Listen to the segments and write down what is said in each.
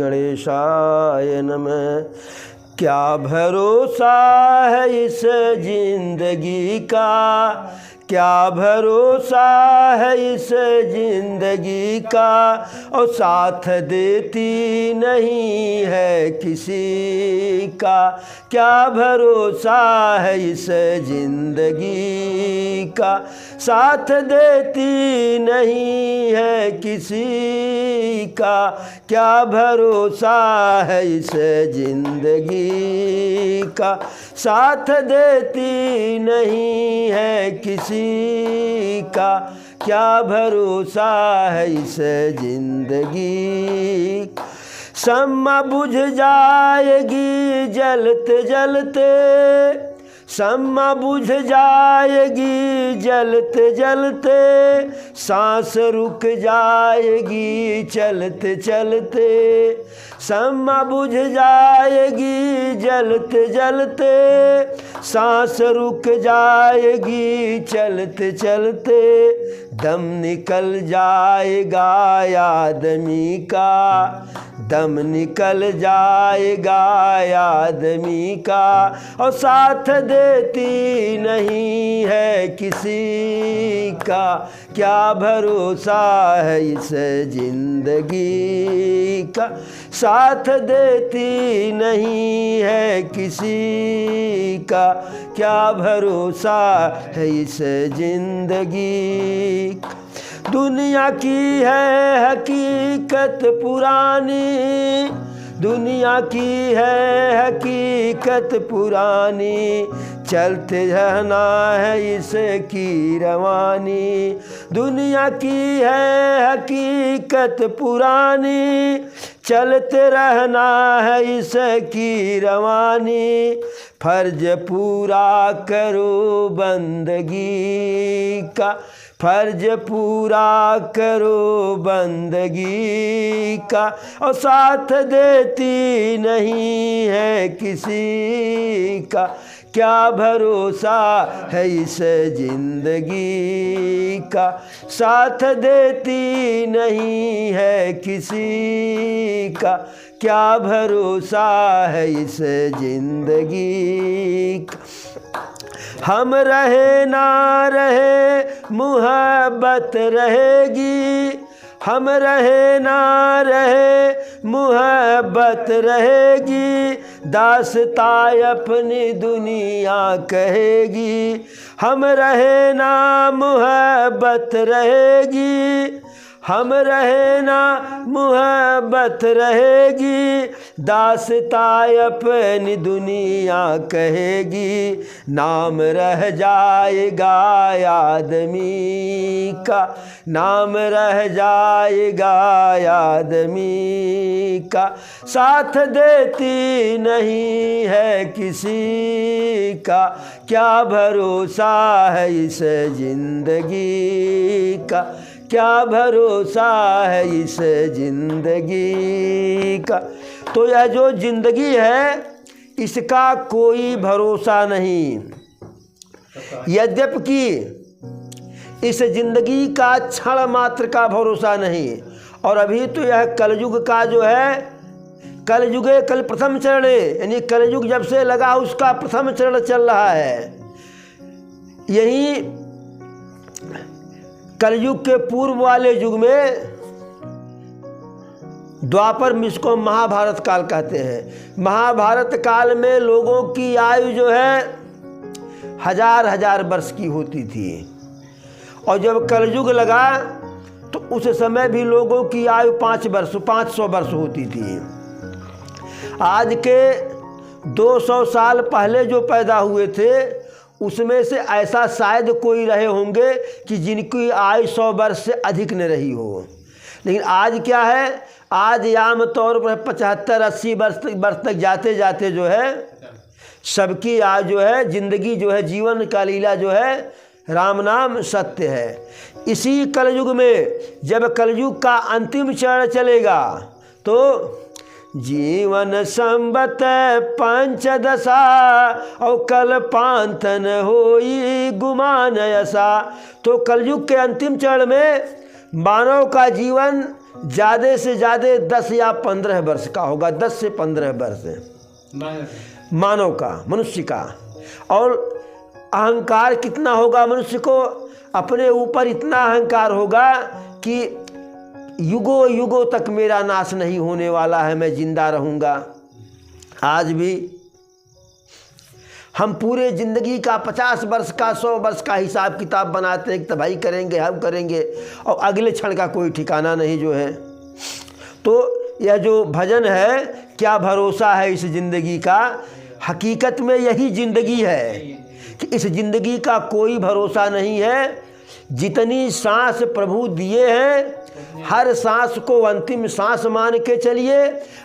गणेशाय नमः। क्या भरोसा है इस जिंदगी का, क्या भरोसा है इस जिंदगी का, और साथ देती नहीं है किसी का। क्या भरोसा है इस जिंदगी का, साथ देती नहीं है किसी का। क्या भरोसा है इस जिंदगी का, साथ देती नहीं है किसी का। क्या भरोसा है इस जिंदगी। शम्मा बुझ जाएगी जलते जलते, शम्मा बुझ जाएगी जलते जलते, सांस रुक जाएगी चलते चलते। शम्मा बुझ जाएगी जलते जलते, सांस रुक जाएगी चलते चलते। दम निकल जाएगा आदमी का, दम निकल जाएगा आदमी का, और साथ देती नहीं है किसी का। क्या भरोसा है इस जिंदगी का, साथ देती नहीं है किसी का। क्या भरोसा है इस जिंदगी का। दुनिया की है हकीकत पुरानी, दुनिया की है हकीकत पुरानी, चलते रहना है इसकी रवानी। दुनिया की है हकीकत पुरानी, चलते रहना है इसकी रवानी। फर्ज पूरा करो बंदगी का, फर्ज पूरा करो बंदगी का, और साथ देती नहीं है किसी का। क्या भरोसा है इस जिंदगी का, साथ देती नहीं है किसी का। क्या भरोसा है इस जिंदगी का। हम रहे ना रहे मुहब्बत रहेगी, हम रहे ना रहे मुहब्बत रहेगी। दास्तां अपनी दुनिया कहेगी, हम रहे ना मुहब्बत रहेगी, हम रहे ना मुहब्बत रहेगी। दास्तां अपनी दुनिया कहेगी, नाम रह जाएगा आदमी का, नाम रह जाएगा आदमी का। साथ देती नहीं है किसी का। क्या भरोसा है इस जिंदगी का, क्या भरोसा है इस जिंदगी का। तो यह जो जिंदगी है इसका कोई भरोसा नहीं। यद्यपि इस जिंदगी का क्षण मात्र का भरोसा नहीं। और अभी तो यह कलयुग का जो है, कलयुगे कल प्रथम चरण, यानी कलयुग जब से लगा उसका प्रथम चरण चल रहा है। यही कलयुग के पूर्व वाले युग में द्वापर जिसको महाभारत काल कहते हैं, महाभारत काल में लोगों की आयु जो है हजार हजार वर्ष की होती थी। और जब कलयुग लगा तो उस समय भी लोगों की आयु 500 वर्ष होती थी। आज के 200 साल पहले जो पैदा हुए थे उसमें से ऐसा शायद कोई रहे होंगे कि जिनकी आयु 100 वर्ष से अधिक न रही हो। लेकिन आज क्या है, आज आम तौर पर 75-80 वर्ष तक जाते जाते जो है सबकी आयु जो है, जिंदगी जो है, जीवन का लीला जो है, राम नाम सत्य है। इसी कलयुग में जब कलयुग का अंतिम चरण चलेगा तो जीवन संबत 15 और कल पांथन होई गुमान ऐसा। तो कलयुग के अंतिम चरण में मानव का जीवन ज़्यादा से ज़्यादा 10 या 15 वर्ष का होगा, 10 से 15 वर्ष मानव का, मनुष्य का। और अहंकार कितना होगा मनुष्य को? अपने ऊपर इतना अहंकार होगा कि युगों युगों तक मेरा नाश नहीं होने वाला है, मैं जिंदा रहूँगा। आज भी हम पूरे ज़िंदगी का 50 वर्ष का 100 वर्ष का हिसाब किताब बनाते हैं कि भाई करेंगे, हम करेंगे, और अगले क्षण का कोई ठिकाना नहीं जो है। तो यह जो भजन है, क्या भरोसा है इस ज़िंदगी का? हकीकत में यही ज़िंदगी है कि इस ज़िंदगी का कोई भरोसा नहीं है। जितनी सांस प्रभु दिए हैं, हर सांस को अंतिम सांस मान के चलिए।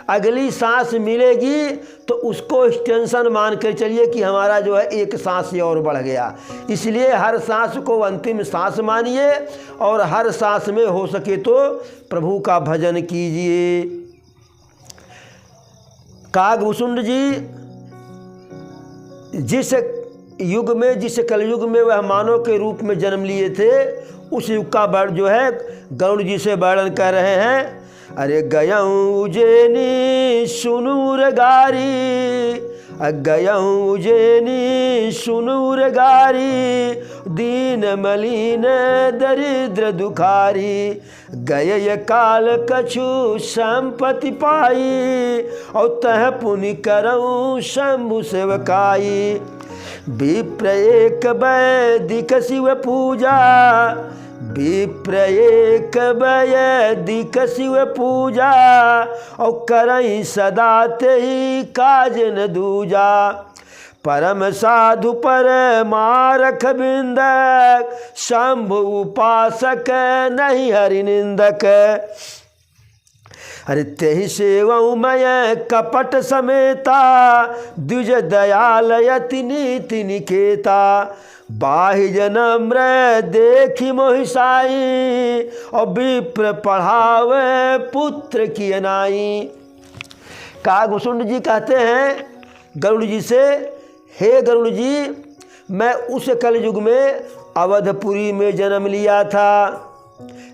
अगली सांस मिलेगी तो उसको एक्सटेंशन मान कर चलिए कि हमारा जो है एक सांस और बढ़ गया। इसलिए हर सांस को अंतिम सांस मानिए और हर सांस में हो सके तो प्रभु का भजन कीजिए। कागभूषुंड जी जिस युग में, जिस कलयुग में वह मानव के रूप में जन्म लिए थे, उस युग का वर्ण जो है गरुड़ जी से वर्णन कर रहे हैं। अरे गयऊँ उज्जैनी सुनूर गारी, गयऊँ उज्जैनी सुनूर गारी, दीन मलिन दरिद्र दुखारी, गय काल कछु संपत्ति पाई, और तह पुनि करऊँ शंभु सेवकाई। विप्र एक वैदिक शिव पूजा, विप्र एक वैदिक शिव पूजा, और करई सदा तेहि काज न दूजा। परम साधु परमारख बिंदक, शंभु उपासक नहीं हरि निंदक। अरे तेहि सेवऊ मैं कपट समेता, द्विज दयाल यति नीति निकेता। बाहि जनम्र देखी मोहि साई, और विप्र पढ़ावे पुत्र की अनाई। कागभूषुंड जी कहते हैं गरुड़ जी से, हे गरुड़ जी, मैं उस कलयुग में अवधपुरी में जन्म लिया था,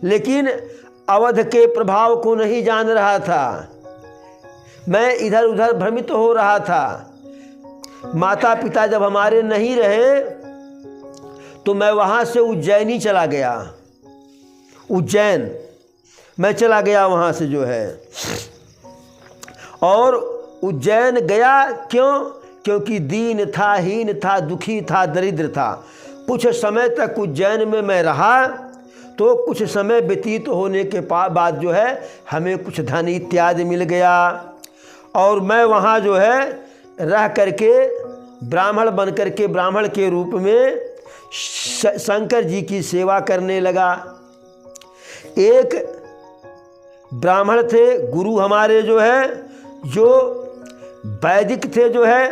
लेकिन अवध के प्रभाव को नहीं जान रहा था। मैं इधर उधर भ्रमित हो रहा था। माता पिता जब हमारे नहीं रहे तो मैं वहाँ से उज्जैनी चला गया। उज्जैन मैं चला गया वहाँ से जो है, और उज्जैन गया क्यों? क्योंकि दीन था, हीन था, दुखी था, दरिद्र था। कुछ समय तक उज्जैन में मैं रहा, तो कुछ समय व्यतीत होने के बाद जो है हमें कुछ धन इत्यादि मिल गया, और मैं वहाँ जो है रह करके ब्राह्मण बन करके ब्राह्मण के रूप में शंकर जी की सेवा करने लगा। एक ब्राह्मण थे गुरु हमारे जो है, जो वैदिक थे, जो है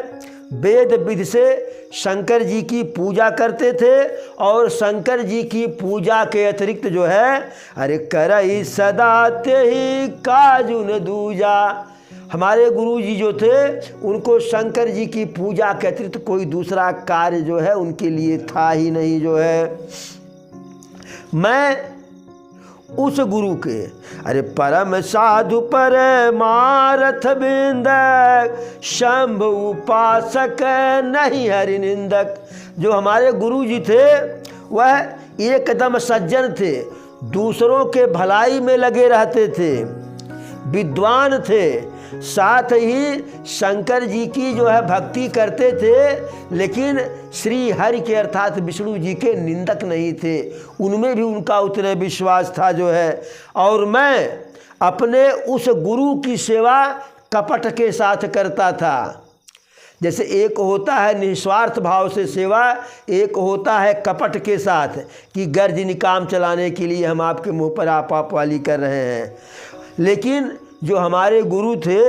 वेद विधि से शंकर जी की पूजा करते थे, और शंकर जी की पूजा के अतिरिक्त जो है अरे करई सदा तेहि काजु न दूजा। हमारे गुरु जी जो थे उनको शंकर जी की पूजा के अतिरिक्त कोई दूसरा कार्य जो है उनके लिए था ही नहीं जो है। मैं उस गुरु के अरे परम साधु परमारथ बिंदक, शंभु उपासक नहीं हरि निंदक। जो हमारे गुरु जी थे वह एकदम सज्जन थे, दूसरों के भलाई में लगे रहते थे, विद्वान थे, साथ ही शंकर जी की जो है भक्ति करते थे, लेकिन श्री हरि के अर्थात विष्णु जी के निंदक नहीं थे। उनमें भी उनका उतना विश्वास था जो है। और मैं अपने उस गुरु की सेवा कपट के साथ करता था। जैसे एक होता है निस्वार्थ भाव से सेवा, एक होता है कपट के साथ कि गर्जनी काम चलाने के लिए हम आपके मुंह पर आप वाली कर रहे हैं। लेकिन जो हमारे गुरु थे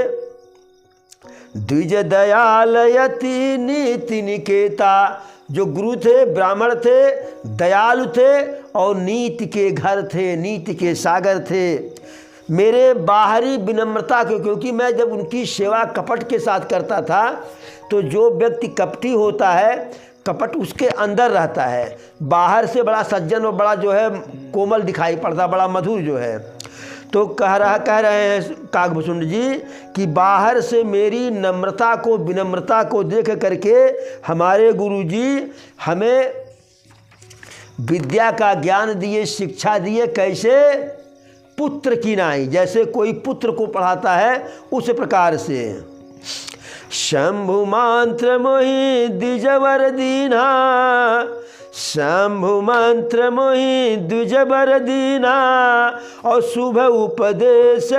द्विज दयाल यति नीति निकेता, जो गुरु थे ब्राह्मण थे, दयालु थे और नीति के घर थे, नीति के सागर थे। मेरे बाहरी विनम्रता को, क्योंकि मैं जब उनकी सेवा कपट के साथ करता था, तो जो व्यक्ति कपटी होता है, कपट उसके अंदर रहता है, बाहर से बड़ा सज्जन और बड़ा जो है कोमल दिखाई पड़ता, बड़ा मधुर जो है। तो कह रहे हैं काकभूषुंड जी कि बाहर से मेरी नम्रता को, विनम्रता को देख करके हमारे गुरु जी हमें विद्या का ज्ञान दिए, शिक्षा दिए। कैसे? पुत्र की नाई, जैसे कोई पुत्र को पढ़ाता है उस प्रकार से। शंभु मंत्र मोहि द्विजवर दीना, शंभु मंत्र मोहि द्विजवर दीना, और शुभ उपदेश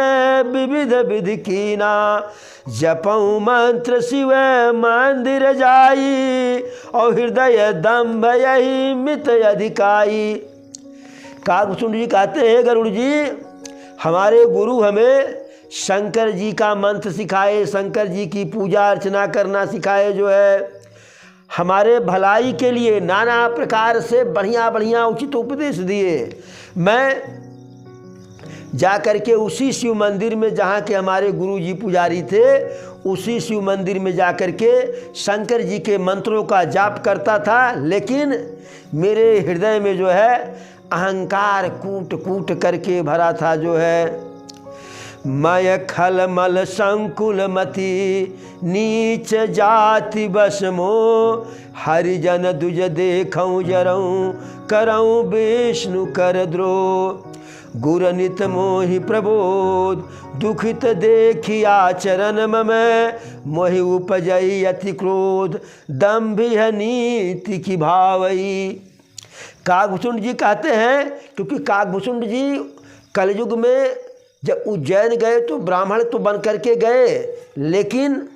विविध विधि कीना। जपऊ मंत्र शिव मंदिर जाई, और हृदय दम्भ यही मित अधिकाई। काकभूषुंड जी कहते हैं गरुड़ जी हमारे गुरु हमें शंकर जी का मंत्र सिखाए, शंकर जी की पूजा अर्चना करना सिखाए, जो है हमारे भलाई के लिए नाना प्रकार से बढ़िया बढ़िया उचित उपदेश दिए। मैं जा कर के उसी शिव मंदिर में जहाँ के हमारे गुरु जी पुजारी थे, उसी शिव मंदिर में जा कर के शंकर जी के मंत्रों का जाप करता था। लेकिन मेरे हृदय में जो है अहंकार कूट कूट करके भरा था, जो है मय खल मल संकुल मति, नीच जाति बस मो, हरिजन दुज देखऊँ जरऊँ, करऊँ विष्णु कर द्रोह। गुर नित मोहि प्रबोध, दुखित देखी आचरण मम, मोहि उपजई अति क्रोध, दम्भिह नीति की भावई। काकभूषुंड जी कहते हैं क्योंकि काकभूषुंड जी कलयुग में जब उज्जैन गए तो ब्राह्मण तो बन करके गए, लेकिन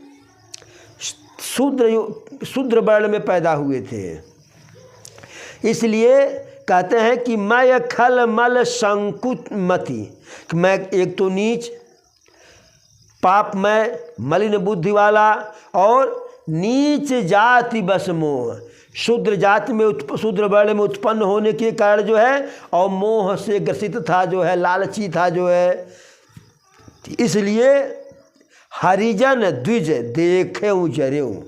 शूद्र वर्ण में पैदा हुए थे। इसलिए कहते हैं कि मैं खल मल संकुच मति, कि मैं एक तो नीच पाप में मलिन बुद्धि वाला, और नीच जाति बस मोह, शूद्र जाति में शूद्र वर्ण में उत्पन्न होने के कारण जो है और मोह से ग्रसित था, जो है लालची था, जो है। इसलिए हरिजन द्विज देखेऊँ जरेऊँ,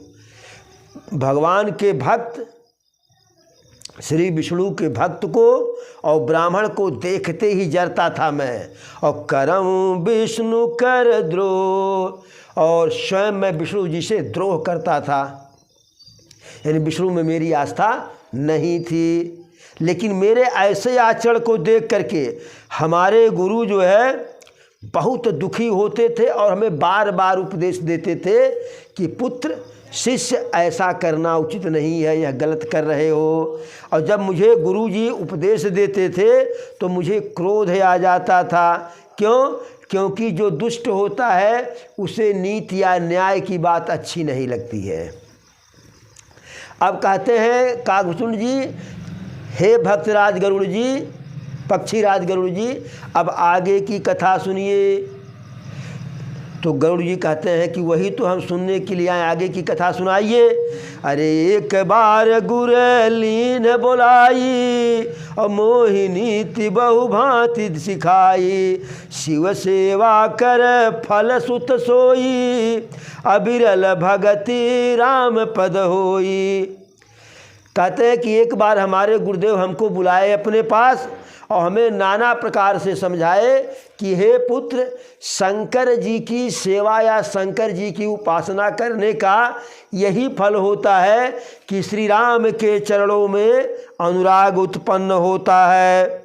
भगवान के भक्त श्री विष्णु के भक्त को और ब्राह्मण को देखते ही जरता था मैं। और करऊँ विष्णु कर द्रोह, और स्वयं मैं विष्णु जी से द्रोह करता था, यानी विष्णु में मेरी आस्था नहीं थी। लेकिन मेरे ऐसे आचरण को देख करके हमारे गुरु जो है बहुत दुखी होते थे और हमें बार बार उपदेश देते थे कि पुत्र शिष्य ऐसा करना उचित नहीं है, यह गलत कर रहे हो। और जब मुझे गुरु जी उपदेश देते थे तो मुझे क्रोध आ जाता था। क्यों? क्योंकि जो दुष्ट होता है उसे नीति या न्याय की बात अच्छी नहीं लगती है। अब कहते हैं काकभूषुंड जी, हे भक्तराज गरुड़ जी, पक्षीराज गरुड़ जी, अब आगे की कथा सुनिए। तो गरुड़ जी कहते हैं कि वही तो हम सुनने के लिए आए, आगे की कथा सुनाइए। अरे एक बार गुर लीन बोलाई, और मोहि नीति बहु भांति सिखाई। शिव सेवा कर फल सुत सोई, अबिरल भगति राम पद होई। कहते हैं कि एक बार हमारे गुरुदेव हमको बुलाए अपने पास और हमें नाना प्रकार से समझाए कि हे पुत्र, शंकर जी की सेवा या शंकर जी की उपासना करने का यही फल होता है कि श्री राम के चरणों में अनुराग उत्पन्न होता है।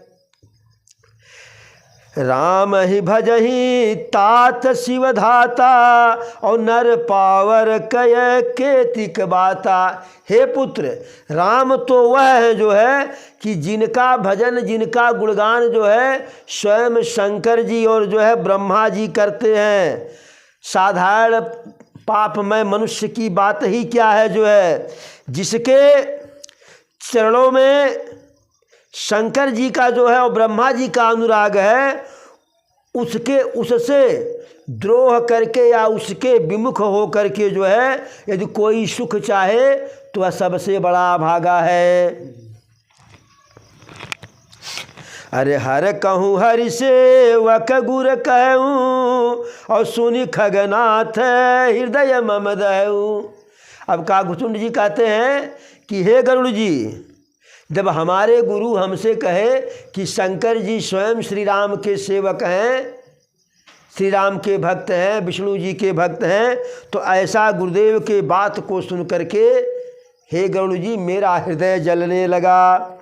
राम ही भजही तात शिव धाता, और नर पावर कय केतिक बाता। हे पुत्र, राम तो वह है जो है कि जिनका भजन, जिनका गुणगान जो है स्वयं शंकर जी और जो है ब्रह्मा जी करते हैं। साधारण पापमय मनुष्य की बात ही क्या है, जो है जिसके चरणों में शंकर जी का जो है और ब्रह्मा जी का अनुराग है, उससे द्रोह करके या उसके विमुख हो करके जो है यदि कोई सुख चाहे तो वह सबसे बड़ा भागा है। अरे हर कहूँ हरि सेवक गुर कहूँ, और सुनि खगनाथ हृदय मम दहूँ। अब काकभूषुंड जी कहते हैं कि हे गरुड़ जी, जब हमारे गुरु हमसे कहे कि शंकर जी स्वयं श्री राम के सेवक हैं, श्री राम के भक्त हैं, विष्णु जी के भक्त हैं, तो ऐसा गुरुदेव के बात को सुन करके हे गरुड़ जी मेरा हृदय जलने लगा।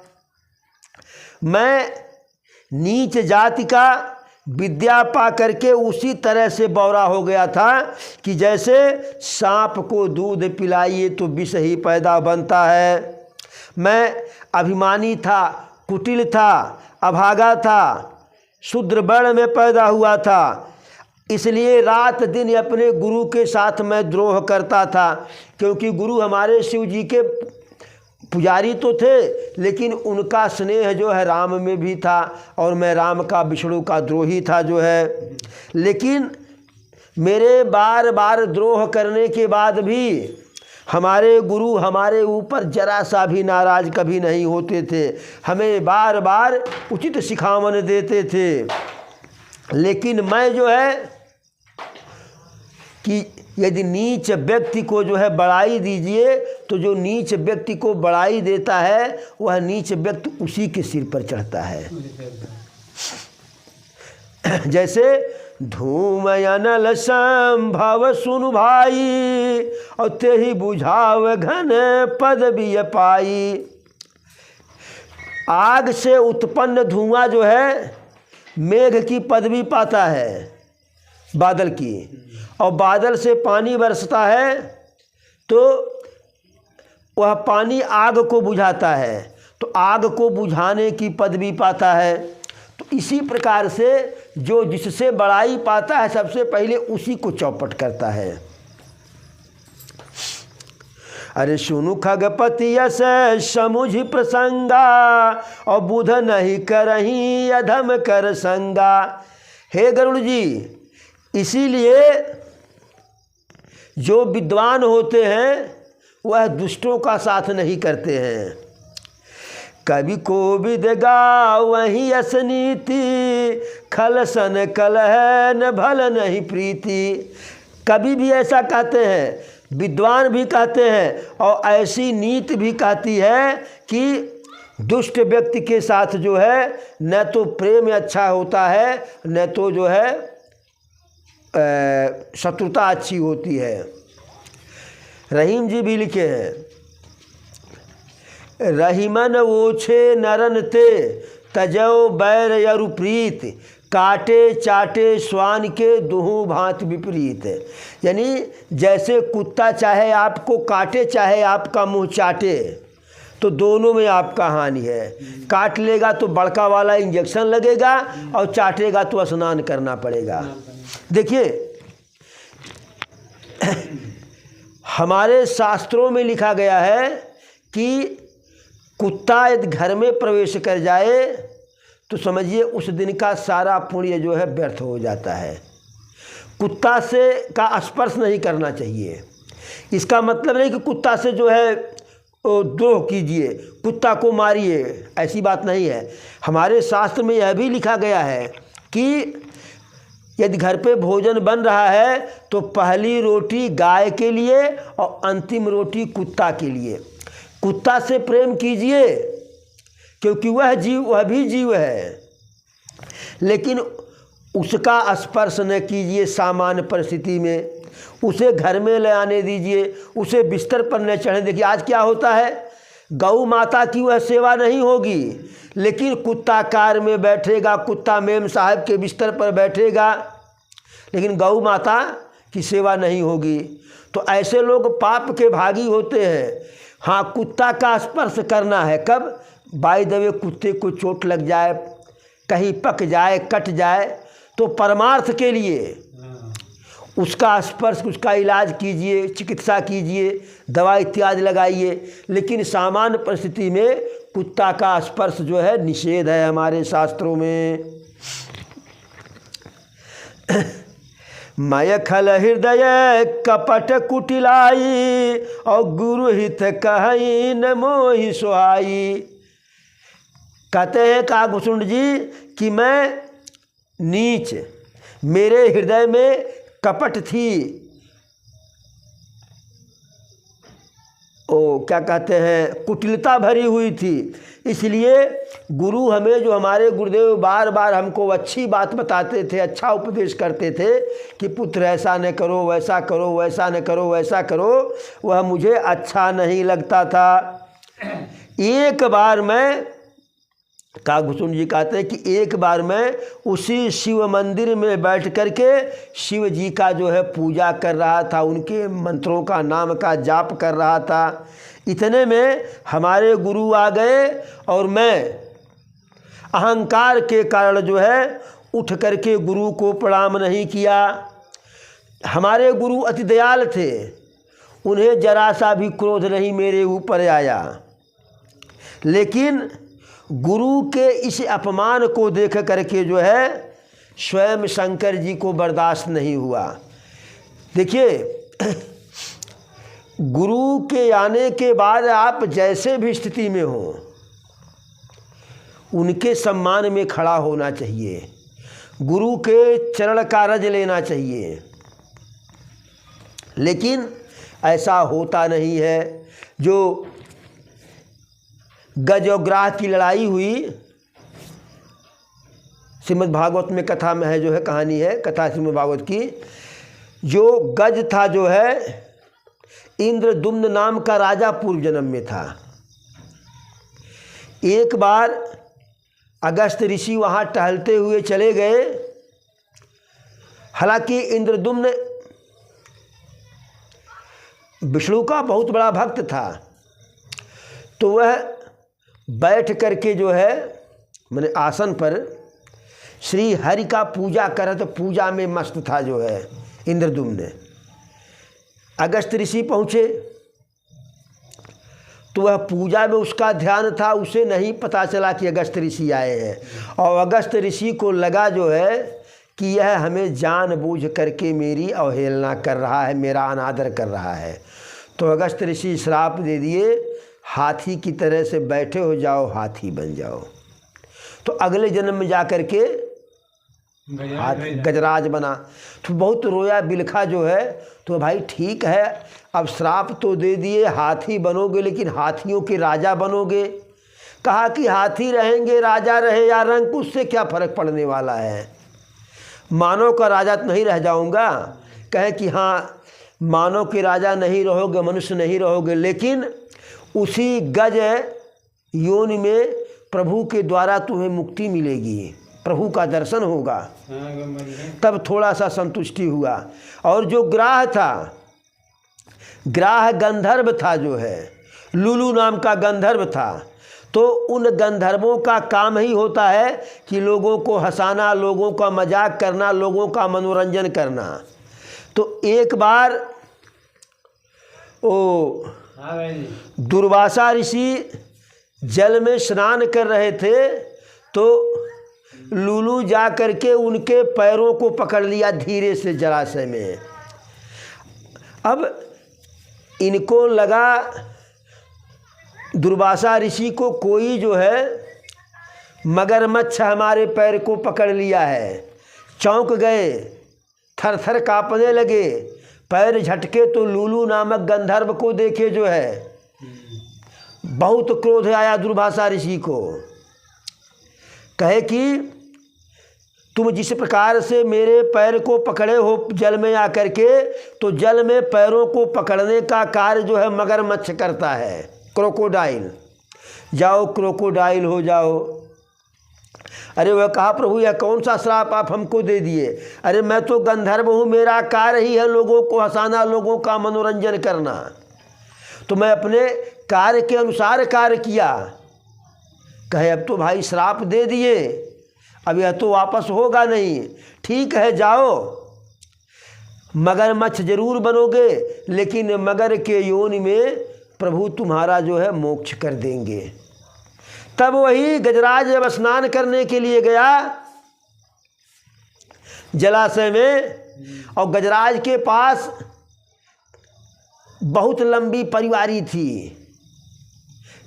मैं नीच जाति का विद्या पा करके उसी तरह से बौरा हो गया था कि जैसे सांप को दूध पिलाइए तो विष ही पैदा बनता है। मैं अभिमानी था, कुटिल था, अभागा था, शूद्र वर्ण में पैदा हुआ था, इसलिए रात दिन अपने गुरु के साथ मैं द्रोह करता था। क्योंकि गुरु हमारे शिव जी के पुजारी तो थे, लेकिन उनका स्नेह जो है राम में भी था और मैं राम का विष्णु का द्रोही था जो है। लेकिन मेरे बार बार द्रोह करने के बाद भी हमारे गुरु हमारे ऊपर जरा सा भी नाराज़ कभी नहीं होते थे, हमें बार बार उचित सिखावन देते थे। लेकिन मैं जो है कि यदि नीच व्यक्ति को जो है बड़ाई दीजिए तो जो नीच व्यक्ति को बड़ाई देता है वह नीच व्यक्ति उसी के सिर पर चढ़ता है। जैसे धूम अनल संभव सुनु भाई और ते ही बुझाव घन पदवी पाई। आग से उत्पन्न धुआं जो है मेघ की पदवी पाता है, बादल की, और बादल से पानी बरसता है तो वह पानी आग को बुझाता है, तो आग को बुझाने की पदवी पाता है। तो इसी प्रकार से जो जिससे बड़ाई पाता है सबसे पहले उसी को चौपट करता है। अरे सुनु खगपति यस समुझ प्रसंगा और बुध नहीं करही अधम कर संगा। हे गरुड़ जी, इसीलिए जो विद्वान होते हैं वह दुष्टों का साथ नहीं करते हैं। कवि को विद गावहि यस नीति खल सन कलह न भल नहीं प्रीति। कवि भी ऐसा कहते हैं, विद्वान भी कहते हैं, और ऐसी नीति भी कहती है कि दुष्ट व्यक्ति के साथ जो है न तो प्रेम अच्छा होता है न तो जो है शत्रुता अच्छी होती है। रहीम जी भी लिखे हैं, रहीमन ओछे नरन ते तजो बैर यरु प्रीत काटे चाटे स्वान के दुहु भांत विपरीत। यानी जैसे कुत्ता चाहे आपको काटे चाहे आपका मुंह चाटे तो दोनों में आपका हानि है। काट लेगा तो बड़का वाला इंजेक्शन लगेगा और चाटेगा तो स्नान करना पड़ेगा। देखिए हमारे शास्त्रों में लिखा गया है कि कुत्ता यदि घर में प्रवेश कर जाए तो समझिए उस दिन का सारा पुण्य जो है व्यर्थ हो जाता है। कुत्ता से का स्पर्श नहीं करना चाहिए। इसका मतलब नहीं कि कुत्ता से जो है द्रोह कीजिए, कुत्ता को मारिए, ऐसी बात नहीं है। हमारे शास्त्र में यह भी लिखा गया है कि यदि घर पे भोजन बन रहा है तो पहली रोटी गाय के लिए और अंतिम रोटी कुत्ता के लिए। कुत्ता से प्रेम कीजिए क्योंकि वह भी जीव है, लेकिन उसका स्पर्श न कीजिए सामान्य परिस्थिति में। उसे घर में ले आने दीजिए, उसे बिस्तर पर न चढ़ने। देखिए आज क्या होता है, गौ माता की वह सेवा नहीं होगी, लेकिन कुत्ता कार में बैठेगा, कुत्ता मेम साहब के बिस्तर पर बैठेगा, लेकिन गौ माता की सेवा नहीं होगी। तो ऐसे लोग पाप के भागी होते हैं। हाँ, कुत्ता का स्पर्श करना है कब? बाय द वे कुत्ते को चोट लग जाए, कहीं पक जाए, कट जाए, तो परमार्थ के लिए उसका स्पर्श, उसका इलाज कीजिए, चिकित्सा कीजिए, दवा इत्यादि लगाइए। लेकिन सामान्य परिस्थिति में कुत्ता का स्पर्श जो है निषेध है हमारे शास्त्रों में। मय खल हृदय कपट कुटिलाई और गुरु हित कहीं न मोहि सुहाई। कहते हैं काकभूषुंड जी कि मैं नीच, मेरे हृदय में कपट थी, क्या कहते हैं, कुटिलता भरी हुई थी। इसलिए गुरु हमें, जो हमारे गुरुदेव बार बार हमको अच्छी बात बताते थे, अच्छा उपदेश करते थे कि पुत्र ऐसा न करो, वैसा करो, वैसा न करो, वैसा करो, वह मुझे अच्छा नहीं लगता था। एक बार मैं, कागभूषण जी कहते हैं कि एक बार मैं उसी शिव मंदिर में बैठ कर के शिव जी का जो है पूजा कर रहा था, उनके मंत्रों का, नाम का जाप कर रहा था। इतने में हमारे गुरु आ गए और मैं अहंकार के कारण जो है उठ करके गुरु को प्रणाम नहीं किया। हमारे गुरु अति दयाल थे, उन्हें जरा सा भी क्रोध नहीं मेरे ऊपर आया, लेकिन गुरु के इस अपमान को देख करके जो है स्वयं शंकर जी को बर्दाश्त नहीं हुआ। देखिए, गुरु के आने के बाद आप जैसे भी स्थिति में हो, उनके सम्मान में खड़ा होना चाहिए, गुरु के चरण का रज लेना चाहिए। लेकिन ऐसा होता नहीं है। जो गज और ग्राह की लड़ाई हुई, श्रीमद् भागवत में कथा में है, जो है कहानी है, कथा श्रीमद् भागवत की। जो गज था जो है इंद्रदुम्न नाम का राजा पूर्व जन्म में था। एक बार अगस्त ऋषि वहाँ टहलते हुए चले गए। हालांकि इंद्रदुम्न विष्णु का बहुत बड़ा भक्त था, तो वह बैठ करके जो है मैंने आसन पर श्री हरि का पूजा करे, तो पूजा में मस्त था जो है इंद्रदुम्न। अगस्त ऋषि पहुँचे तो वह पूजा में उसका ध्यान था, उसे नहीं पता चला कि अगस्त ऋषि आए हैं। और अगस्त ऋषि को लगा जो है कि यह हमें जानबूझ करके मेरी अवहेलना कर रहा है, मेरा अनादर कर रहा है। तो अगस्त ऋषि श्राप दे दिए, हाथी की तरह से बैठे हो जाओ, हाथी बन जाओ। तो अगले जन्म में जा कर के गजराज बना। तो बहुत रोया बिलखा जो है। तो भाई ठीक है, अब श्राप तो दे दिए, हाथी बनोगे, लेकिन हाथियों के राजा बनोगे। कहा कि हाथी रहेंगे, राजा रहे या रंग, उससे क्या फ़र्क पड़ने वाला है, मानव का राजा तो नहीं रह जाऊंगा। कहे कि हाँ, मानव के राजा नहीं रहोगे, मनुष्य नहीं रहोगे, लेकिन उसी गज योनि में प्रभु के द्वारा तुम्हें मुक्ति मिलेगी, प्रभु का दर्शन होगा। तब थोड़ा सा संतुष्टि हुआ। और जो ग्राह था, ग्राह गंधर्व था, जो है लुलू नाम का गंधर्व था। तो उन गंधर्वों का काम ही होता है कि लोगों को हंसाना, लोगों का मजाक करना, लोगों का मनोरंजन करना। तो एक बार वो दुर्वासा ऋषि जल में स्नान कर रहे थे, तो लूलू जा करके उनके पैरों को पकड़ लिया धीरे से जलाशय में। अब इनको लगा, दुर्वासा ऋषि को, कोई जो है मगरमच्छ हमारे पैर को पकड़ लिया है। चौंक गए, थर थर कांपने लगे, पैर झटके तो लूलू नामक गंधर्व को देखे जो है बहुत क्रोध आया दुर्वासा ऋषि को। कहे कि तुम जिस प्रकार से मेरे पैर को पकड़े हो जल में आकर के, तो जल में पैरों को पकड़ने का कार्य जो है मगरमच्छ करता है, क्रोकोडाइल। जाओ क्रोकोडाइल हो जाओ। अरे वह कहा, प्रभु यह कौन सा श्राप आप हमको दे दिए? अरे मैं तो गंधर्व हूँ, मेरा कार्य ही है लोगों को हंसाना, लोगों का मनोरंजन करना। तो मैं अपने कार्य के अनुसार कार्य किया। कहे अब तो भाई श्राप दे दिए, अब यह तो वापस होगा नहीं। ठीक है, जाओ, मगरमच्छ जरूर बनोगे, लेकिन मगर के योनि में प्रभु तुम्हारा जो है मोक्ष कर देंगे। तब वही गजराज जब स्नान करने के लिए गया जलाशय में, और गजराज के पास बहुत लंबी परिवारी थी,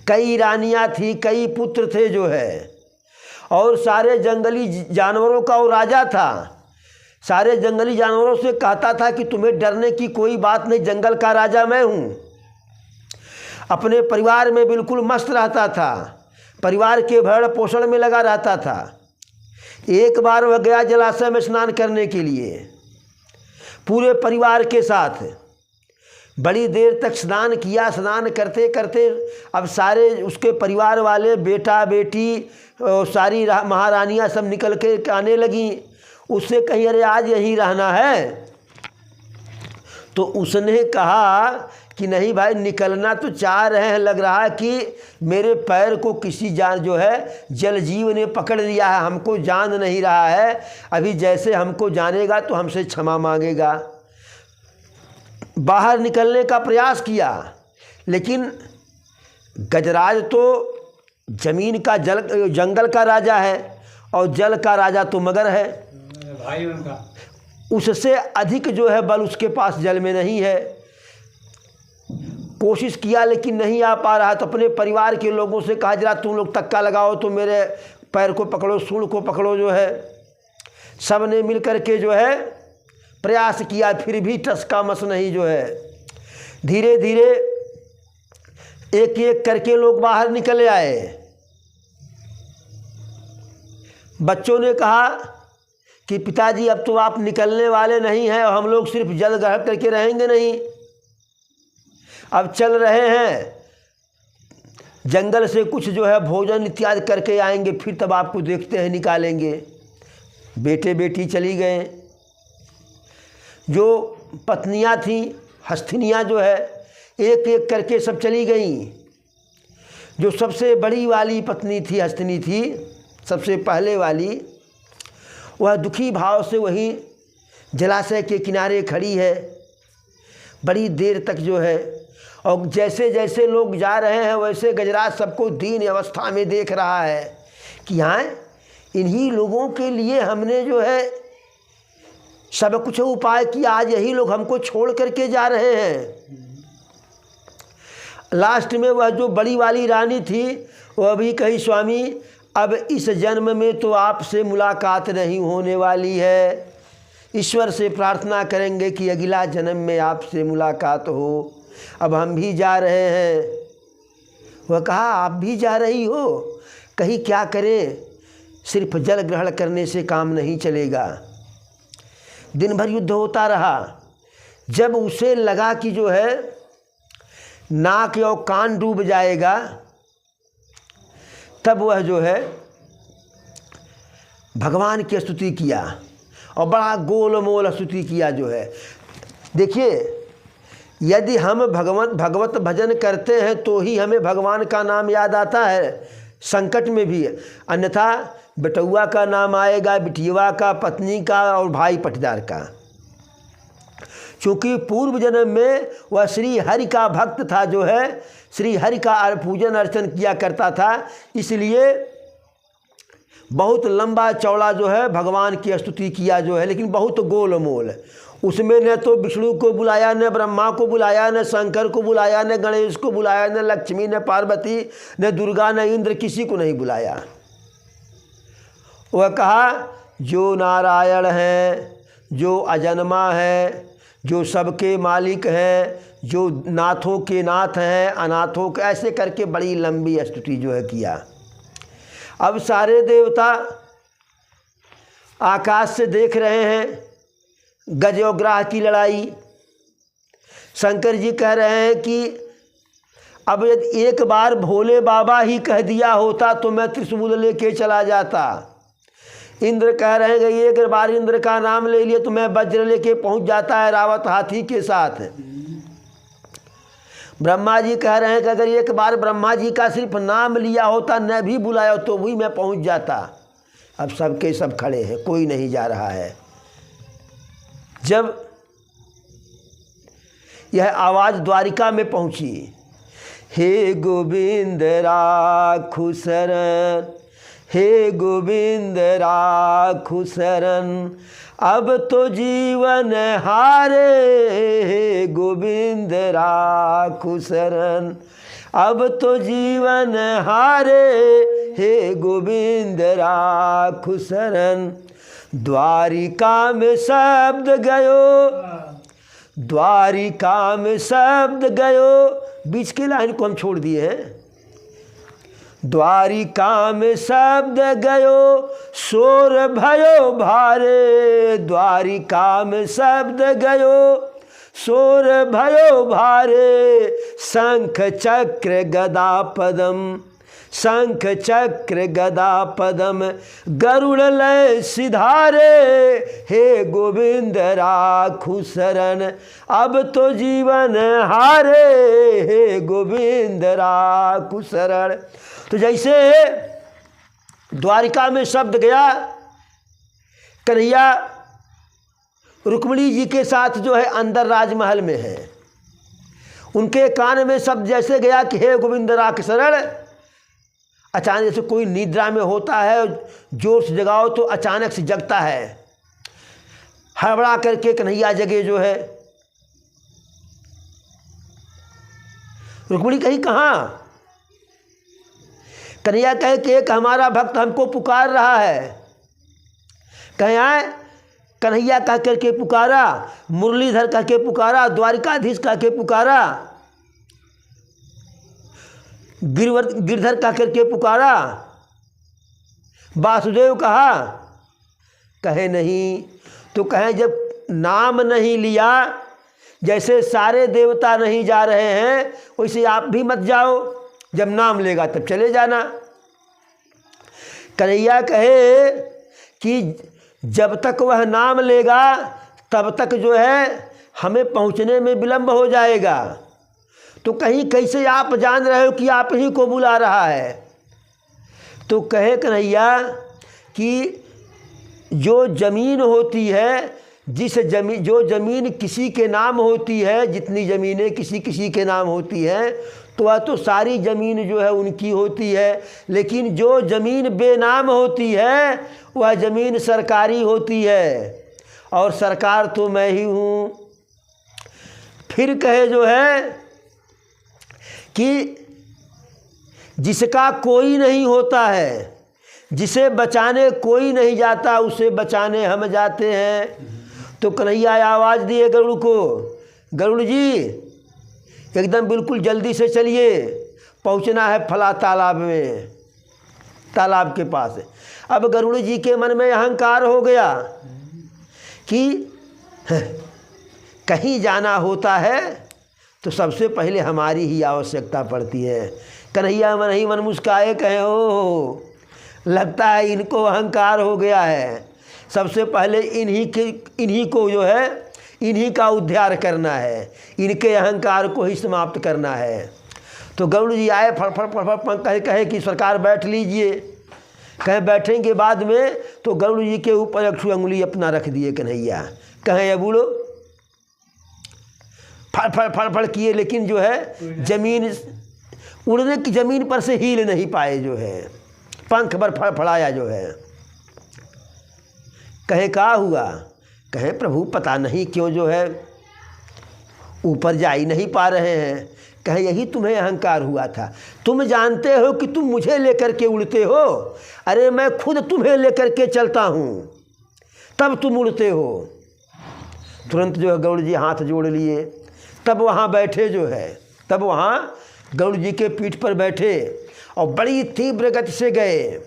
कई रानियां थी, कई पुत्र थे जो है, और सारे जंगली जानवरों का वो राजा था। सारे जंगली जानवरों से कहता था कि तुम्हें डरने की कोई बात नहीं, जंगल का राजा मैं हूँ। अपने परिवार में बिल्कुल मस्त रहता था, परिवार के भरण पोषण में लगा रहता था। एक बार वह गया जलाशय में स्नान करने के लिए पूरे परिवार के साथ। बड़ी देर तक स्नान किया। स्नान करते करते अब सारे उसके परिवार वाले, बेटा बेटी, सारी महारानियां सब निकल के आने लगी। उससे कहीं अरे आज यहीं रहना है? तो उसने कहा कि नहीं भाई, निकलना तो चाह रहे हैं, लग रहा है कि मेरे पैर को किसी जान जो है जल जीव ने पकड़ लिया है, हमको जान नहीं रहा है। अभी जैसे हमको जानेगा तो हमसे क्षमा मांगेगा। बाहर निकलने का प्रयास किया, लेकिन गजराज तो जमीन का जंगल का राजा है और जल का राजा तो मगर है, भाई उनका। उससे अधिक जो है बल उसके पास जल में नहीं है। कोशिश किया लेकिन नहीं आ पा रहा, तो अपने परिवार के लोगों से कहा जरा तुम लोग तक्का लगाओ तो मेरे पैर को पकड़ो, सूंड को पकड़ो। जो है सब ने मिल कर के जो है प्रयास किया, फिर भी टस का मस नहीं। जो है धीरे धीरे एक एक करके लोग बाहर निकले आए। बच्चों ने कहा कि पिताजी अब तो आप निकलने वाले नहीं हैं और हम लोग सिर्फ जल ग्रहण करके रहेंगे नहीं, अब चल रहे हैं, जंगल से कुछ जो है भोजन इत्यादि करके आएंगे, फिर तब आपको देखते हैं निकालेंगे। बेटे बेटी चली गए। जो पत्नियां थीं, हस्तिनियां जो है एक एक करके सब चली गईं। जो सबसे बड़ी वाली पत्नी थी, हस्तिनी थी, सबसे पहले वाली, वह दुखी भाव से वहीं जलाशय के किनारे खड़ी है बड़ी देर तक। जो है और जैसे जैसे लोग जा रहे हैं वैसे गजराज सबको दीन अवस्था में देख रहा है कि यहाँ इन्हीं लोगों के लिए हमने जो है सब कुछ उपाय किया, आज यही लोग हमको छोड़ करके जा रहे हैं। लास्ट में वह जो बड़ी वाली रानी थी वह भी कही स्वामी अब इस जन्म में तो आपसे मुलाकात नहीं होने वाली है, ईश्वर से प्रार्थना करेंगे कि अगला जन्म में आपसे मुलाकात हो, अब हम भी जा रहे हैं। वह कहा आप भी जा रही हो? कहीं क्या करें, सिर्फ जल ग्रहण करने से काम नहीं चलेगा। दिन भर युद्ध होता रहा। जब उसे लगा कि जो है नाक और कान डूब जाएगा, तब वह जो है भगवान की स्तुति किया और बड़ा गोल मोल स्तुति किया। जो है देखिए, यदि हम भगवत भजन करते हैं तो ही हमें भगवान का नाम याद आता है, संकट में भी। अन्यथा बेटुआ का नाम आएगा, बिटिया का, पत्नी का और भाई पटदार का। क्योंकि पूर्व जन्म में वह श्री हरि का भक्त था, जो है श्री हरि का पूजन अर्चन किया करता था, इसलिए बहुत लंबा चौड़ा जो है भगवान की स्तुति किया। जो है लेकिन बहुत गोल मोल। उसमें न तो विष्णु को बुलाया, न ब्रह्मा को बुलाया, न शंकर को बुलाया, न गणेश को बुलाया, न लक्ष्मी, न पार्वती, न दुर्गा, न इंद्र, किसी को नहीं बुलाया। वह कहा जो नारायण हैं, जो अजन्मा है, जो सबके मालिक हैं, जो नाथों के नाथ हैं, अनाथों के, ऐसे करके बड़ी लंबी स्तुति जो है किया। अब सारे देवता आकाश से देख रहे हैं गज और ग्राह की लड़ाई। शंकर जी कह रहे हैं कि अब यदि एक बार भोले बाबा ही कह दिया होता तो मैं त्रिशूल लेके चला जाता। इंद्र कह रहे हैं कि एक बार इंद्र का नाम ले लिए तो मैं वज्र लेके पहुंच जाता है रावत हाथी के साथ। ब्रह्मा जी कह रहे हैं कि अगर एक बार ब्रह्मा जी का सिर्फ नाम लिया होता, न भी बुलाया तो भी मैं पहुंच जाता। अब सबके सब खड़े हैं, कोई नहीं जा रहा है। जब यह आवाज़ द्वारिका में पहुंची, हे गोविंद राखु शरण, हे गोविंद राखु शरण, अब तो जीवन हारे, हे गोविंद राखु शरण, अब तो जीवन हारे, हे गोविंद राखु शरण। द्वारिका में शब्द गयो, द्वारिका में शब्द गयो, बीच के लाइन को हम छोड़ दिए हैं। द्वारिका में शब्द गयो शोर भयो भारे, द्वारिका में शब्द गयो शोर भयो भारे, शंख चक्र गदा पदम, शंख चक्र गदा पदम गरुड़ लय सिधारे, हे गोविंद राखु शरण अब तो जीवन हारे, हे गोविंद राखु शरण। तो जैसे द्वारिका में शब्द गया, कन्हैया रुक्मिणी जी के साथ जो है अंदर राजमहल में है, उनके कान में शब्द जैसे गया कि हे गोविंद राखु शरण। अचानक जैसे कोई निद्रा में होता है, जोर से जगाओ तो अचानक से जगता है, हड़बड़ा करके कन्हैया जगे जो है। रुक्मिणी कही कहाँ? कन्हैया कहे कि एक हमारा भक्त हमको पुकार रहा है। कहे आए? कन्हैया कह करके पुकारा, मुरलीधर कह के पुकारा, द्वारिकाधीश कह के पुकारा, गिरधर कह करके पुकारा, वासुदेव कहा? कहे नहीं। तो कहें जब नाम नहीं लिया, जैसे सारे देवता नहीं जा रहे हैं वैसे आप भी मत जाओ, जब नाम लेगा तब चले जाना। कन्हैया कहे कि जब तक वह नाम लेगा तब तक जो है हमें पहुंचने में विलंब हो जाएगा। तो कहीं कैसे आप जान रहे हो कि आप ही को बुला रहा है? तो कहे कन्हैया कि जो ज़मीन होती है, जो ज़मीन किसी के नाम होती है, जितनी ज़मीनें किसी किसी के नाम होती हैं, तो वह तो सारी ज़मीन जो है उनकी होती है, लेकिन जो ज़मीन बेनाम होती है वह ज़मीन सरकारी होती है, और सरकार तो मैं ही हूँ। फिर कहे जो है कि जिसका कोई नहीं होता है, जिसे बचाने कोई नहीं जाता, उसे बचाने हम जाते हैं। तो कन्हैया आवाज़ दिए गरुड़ को, गरुड़ जी एकदम बिल्कुल जल्दी से चलिए, पहुंचना है फला तालाब में, तालाब के पास। अब गरुड़ जी के मन में अहंकार हो गया कि कहीं जाना होता है तो सबसे पहले हमारी ही आवश्यकता पड़ती है। कन्हैया मन ही मन मुस्काए, कहे ओ लगता है इनको अहंकार हो गया है, सबसे पहले इन्हीं को जो है इन्हीं का उद्धार करना है, इनके अहंकार को ही समाप्त करना है। तो गरुड़ जी आए, फड़ कहे कि सरकार बैठ लीजिए। कहे बैठेंगे बाद में, तो गरुड़ जी के ऊपर एक अंगुली अपना रख दिए कन्हैया। कहें बोलो, फड़ किए, लेकिन जो है जमीन उड़ने की ज़मीन पर से हिल नहीं पाए, जो है पंख पर फड़फड़ाया जो है। कहे क्या हुआ? कहे प्रभु पता नहीं क्यों जो है ऊपर जा ही नहीं पा रहे हैं। कहे यही तुम्हें अहंकार हुआ था, तुम जानते हो कि तुम मुझे लेकर के उड़ते हो, अरे मैं खुद तुम्हें लेकर के चलता हूँ तब तुम उड़ते हो। तुरंत जो है गरुड़ जी हाथ जोड़ लिए, तब वहाँ बैठे जो है, तब वहाँ गरुड़ जी के पीठ पर बैठे और बड़ी तीव्र गति से गए।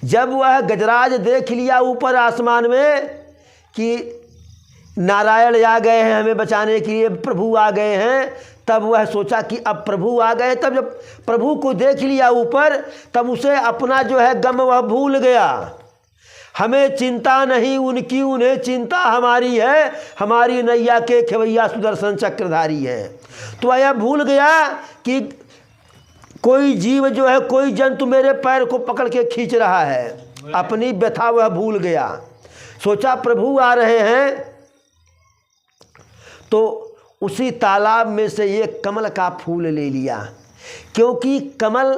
जब वह गजराज देख लिया ऊपर आसमान में कि नारायण आ गए हैं हमें बचाने के लिए, प्रभु आ गए हैं, तब वह सोचा कि अब प्रभु आ गए। तब जब प्रभु को देख लिया ऊपर, तब उसे अपना जो है गम वह भूल गया। हमें चिंता नहीं उनकी, उन्हें चिंता हमारी है, हमारी नैया के खेवैया सुदर्शन चक्रधारी है। तो यह भूल गया कि कोई जीव जो है, कोई जंतु मेरे पैर को पकड़ के खींच रहा है, अपनी व्यथा वह भूल गया। सोचा प्रभु आ रहे हैं, तो उसी तालाब में से एक कमल का फूल ले लिया, क्योंकि कमल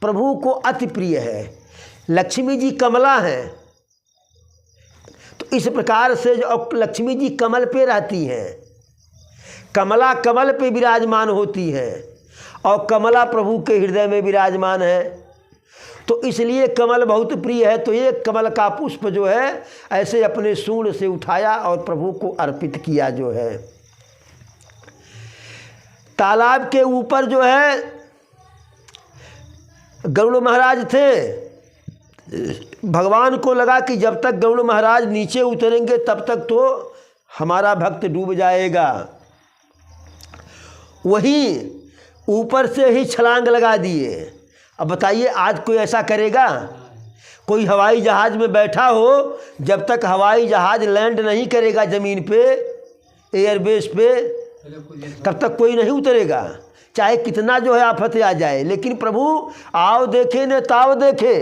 प्रभु को अति प्रिय है। लक्ष्मी जी कमला हैं, तो इस प्रकार से जो लक्ष्मी जी कमल पे रहती हैं, कमला कमल पे विराजमान होती है और कमला प्रभु के हृदय में विराजमान है, तो इसलिए कमल बहुत प्रिय है। तो ये कमल का पुष्प जो है ऐसे अपने सूंड से उठाया और प्रभु को अर्पित किया जो है। तालाब के ऊपर जो है गरुड़ महाराज थे। भगवान को लगा कि जब तक गरुड़ महाराज नीचे उतरेंगे तब तक तो हमारा भक्त डूब जाएगा। वहीं ऊपर से ही छलांग लगा दिए। अब बताइए आज कोई ऐसा करेगा? कोई हवाई जहाज़ में बैठा हो, जब तक हवाई जहाज़ लैंड नहीं करेगा ज़मीन पे, एयरबेस पे, तब तक कोई नहीं उतरेगा, चाहे कितना जो है आफत आ जाए। लेकिन प्रभु आओ देखे न ताव देखे,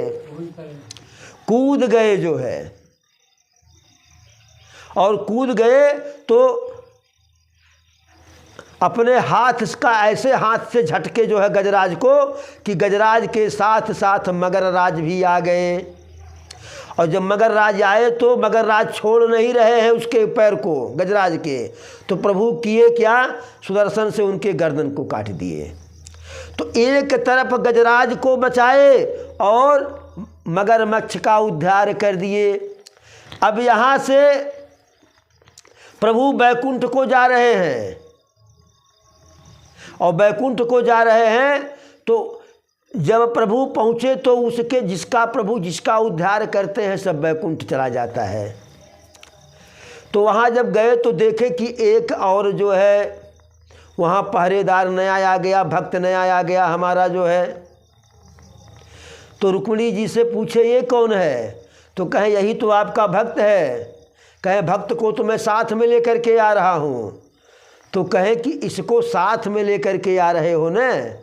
कूद गए जो है, और कूद गए तो अपने हाथ का ऐसे हाथ से झटके जो है गजराज को कि गजराज के साथ साथ मगरराज भी आ गए। और जब मगरराज आए तो मगरराज छोड़ नहीं रहे हैं उसके पैर को, गजराज के, तो प्रभु किए क्या, सुदर्शन से उनके गर्दन को काट दिए। तो एक तरफ गजराज को बचाए और मगरमच्छ का उद्धार कर दिए। अब यहाँ से प्रभु बैकुंठ को जा रहे हैं, और बैकुंठ को जा रहे हैं तो जब प्रभु पहुँचे तो उसके जिसका उद्धार करते हैं सब बैकुंठ चला जाता है। तो वहाँ जब गए तो देखे कि एक और जो है वहाँ पहरेदार नया आ गया, भक्त नया आ गया हमारा जो है। तो रुक्मिणी जी से पूछे ये कौन है? तो कहें यही तो आपका भक्त है। कहें भक्त को तो मैं साथ में लेकर के आ रहा हूँ। तो कहें कि इसको साथ में लेकर के आ रहे हो न,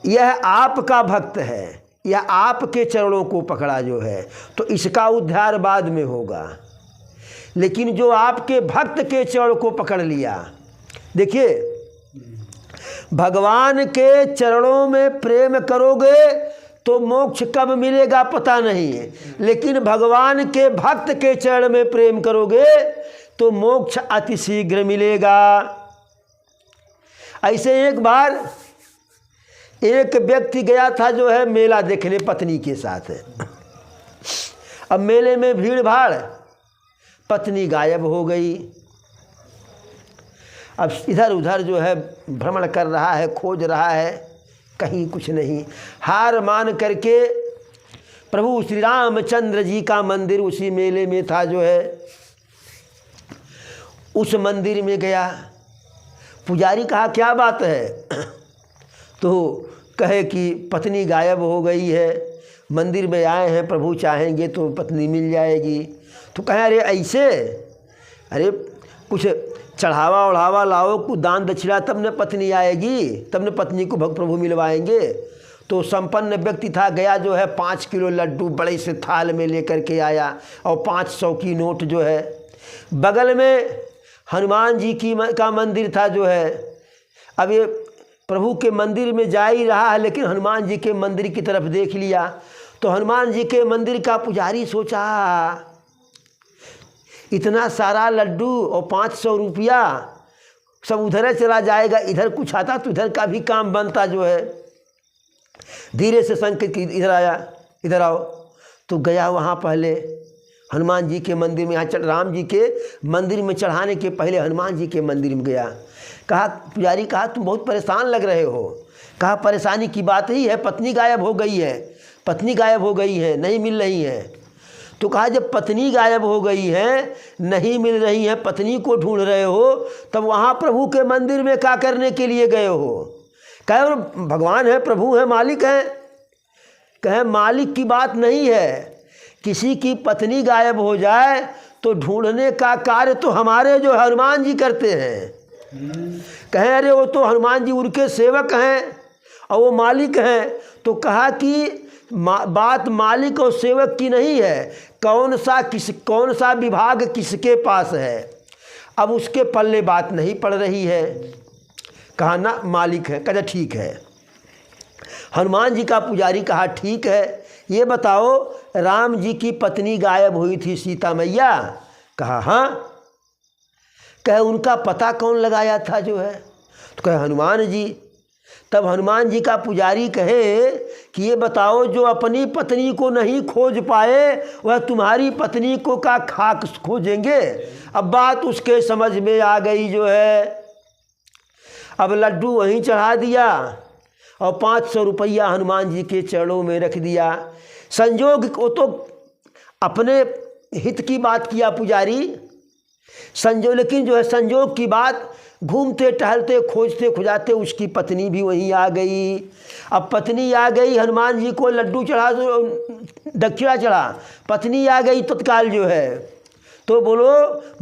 यह आपका भक्त है, यह आपके चरणों को पकड़ा जो है, तो इसका उद्धार बाद में होगा। लेकिन जो आपके भक्त के चरण को पकड़ लिया, देखिए भगवान के चरणों में प्रेम करोगे तो मोक्ष कब मिलेगा पता नहीं है, लेकिन भगवान के भक्त के चरण में प्रेम करोगे तो मोक्ष अति शीघ्र मिलेगा। ऐसे एक बार एक व्यक्ति गया था जो है मेला देखने पत्नी के साथ। अब मेले में भीड़ भाड़, पत्नी गायब हो गई। अब इधर उधर जो है भ्रमण कर रहा है, खोज रहा है, कहीं कुछ नहीं। हार मान करके प्रभु श्री रामचंद्र जी का मंदिर उसी मेले में था जो है, उस मंदिर में गया। पुजारी कहा क्या बात है? तो कहे कि पत्नी गायब हो गई है, मंदिर में आए हैं, प्रभु चाहेंगे तो पत्नी मिल जाएगी। तो कहे अरे ऐसे, अरे कुछ चढ़ावा उढ़ावा लाओ, कुछ दान दक्षिणा, तब न पत्नी आएगी, तब न पत्नी को भक्त प्रभु मिलवाएंगे। तो संपन्न व्यक्ति था, गया जो है 5 किलो लड्डू बड़े से थाल में लेकर के आया, और 500 की नोट जो है। बगल में हनुमान जी का मंदिर था जो है। अब ये प्रभु के मंदिर में जा ही रहा है, लेकिन हनुमान जी के मंदिर की तरफ देख लिया। तो हनुमान जी के मंदिर का पुजारी सोचा इतना सारा लड्डू और 500 रुपया सब उधर चला जाएगा, इधर कुछ आता तो इधर का भी काम बनता जो है। धीरे से संकेत की इधर आया, इधर आओ। तो गया वहाँ पहले हनुमान जी के मंदिर में, यहाँ राम जी के मंदिर में चढ़ाने के पहले हनुमान जी के मंदिर में गया। कहा पुजारी, कहा तुम बहुत परेशान लग रहे हो। कहा परेशानी की बात ही है, पत्नी गायब हो गई है, पत्नी गायब हो गई है, नहीं मिल रही है। तो कहा जब पत्नी गायब हो गई है, नहीं मिल रही है, पत्नी को ढूंढ रहे हो, तब वहाँ प्रभु के मंदिर में क्या करने के लिए गए हो? कहे भगवान है, प्रभु है, मालिक है। कहे मालिक की बात नहीं है, किसी की पत्नी गायब हो जाए तो ढूंढने का कार्य तो हमारे जो हनुमान जी करते हैं। कहे अरे वो तो हनुमान जी उनके सेवक हैं और वो मालिक हैं। तो कहा कि बात मालिक और सेवक की नहीं है, कौन सा विभाग किसके पास है, अब उसके पल्ले बात नहीं पड़ रही है। कहा ना मालिक है। कहा ठीक है। हनुमान जी का पुजारी कहा ठीक है, ये बताओ राम जी की पत्नी गायब हुई थी सीता मैया? कहा हाँ। कहे उनका पता कौन लगाया था जो है? तो कहे हनुमान जी। तब हनुमान जी का पुजारी कहे कि ये बताओ, जो अपनी पत्नी को नहीं खोज पाए वह तुम्हारी पत्नी को का खाक खोजेंगे। अब बात उसके समझ में आ गई जो है। अब लड्डू वहीं चढ़ा दिया और 500 रुपया हनुमान जी के चरणों में रख दिया। संजोग को तो अपने हित की बात किया पुजारी, लेकिन जो है संजोग की बात, घूमते टहलते खोजते खुजाते उसकी पत्नी भी वहीं आ गई। अब पत्नी आ गई, हनुमान जी को लड्डू चढ़ा, दक्षिणा चढ़ा, पत्नी आ गई तत्काल जो है। तो बोलो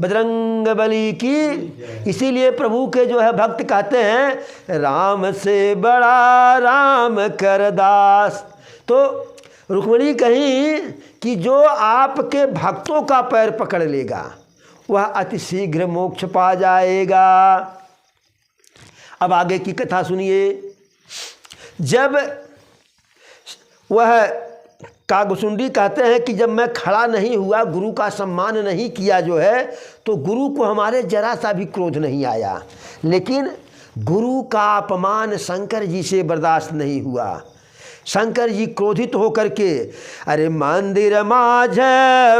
बजरंग बली की। इसीलिए प्रभु के जो है भक्त कहते हैं, राम से बड़ा राम कर दास। तो रुक्मिणी कहीं कि जो आपके भक्तों का पैर पकड़ लेगा वह अति शीघ्र मोक्ष पा जाएगा। अब आगे की कथा सुनिए। जब वह कागसुंडी कहते हैं कि जब मैं खड़ा नहीं हुआ, गुरु का सम्मान नहीं किया जो है, तो गुरु को हमारे जरा सा भी क्रोध नहीं आया, लेकिन गुरु का अपमान शंकर जी से बर्दाश्त नहीं हुआ। शंकर जी क्रोधित होकर के, अरे मंदिर माझ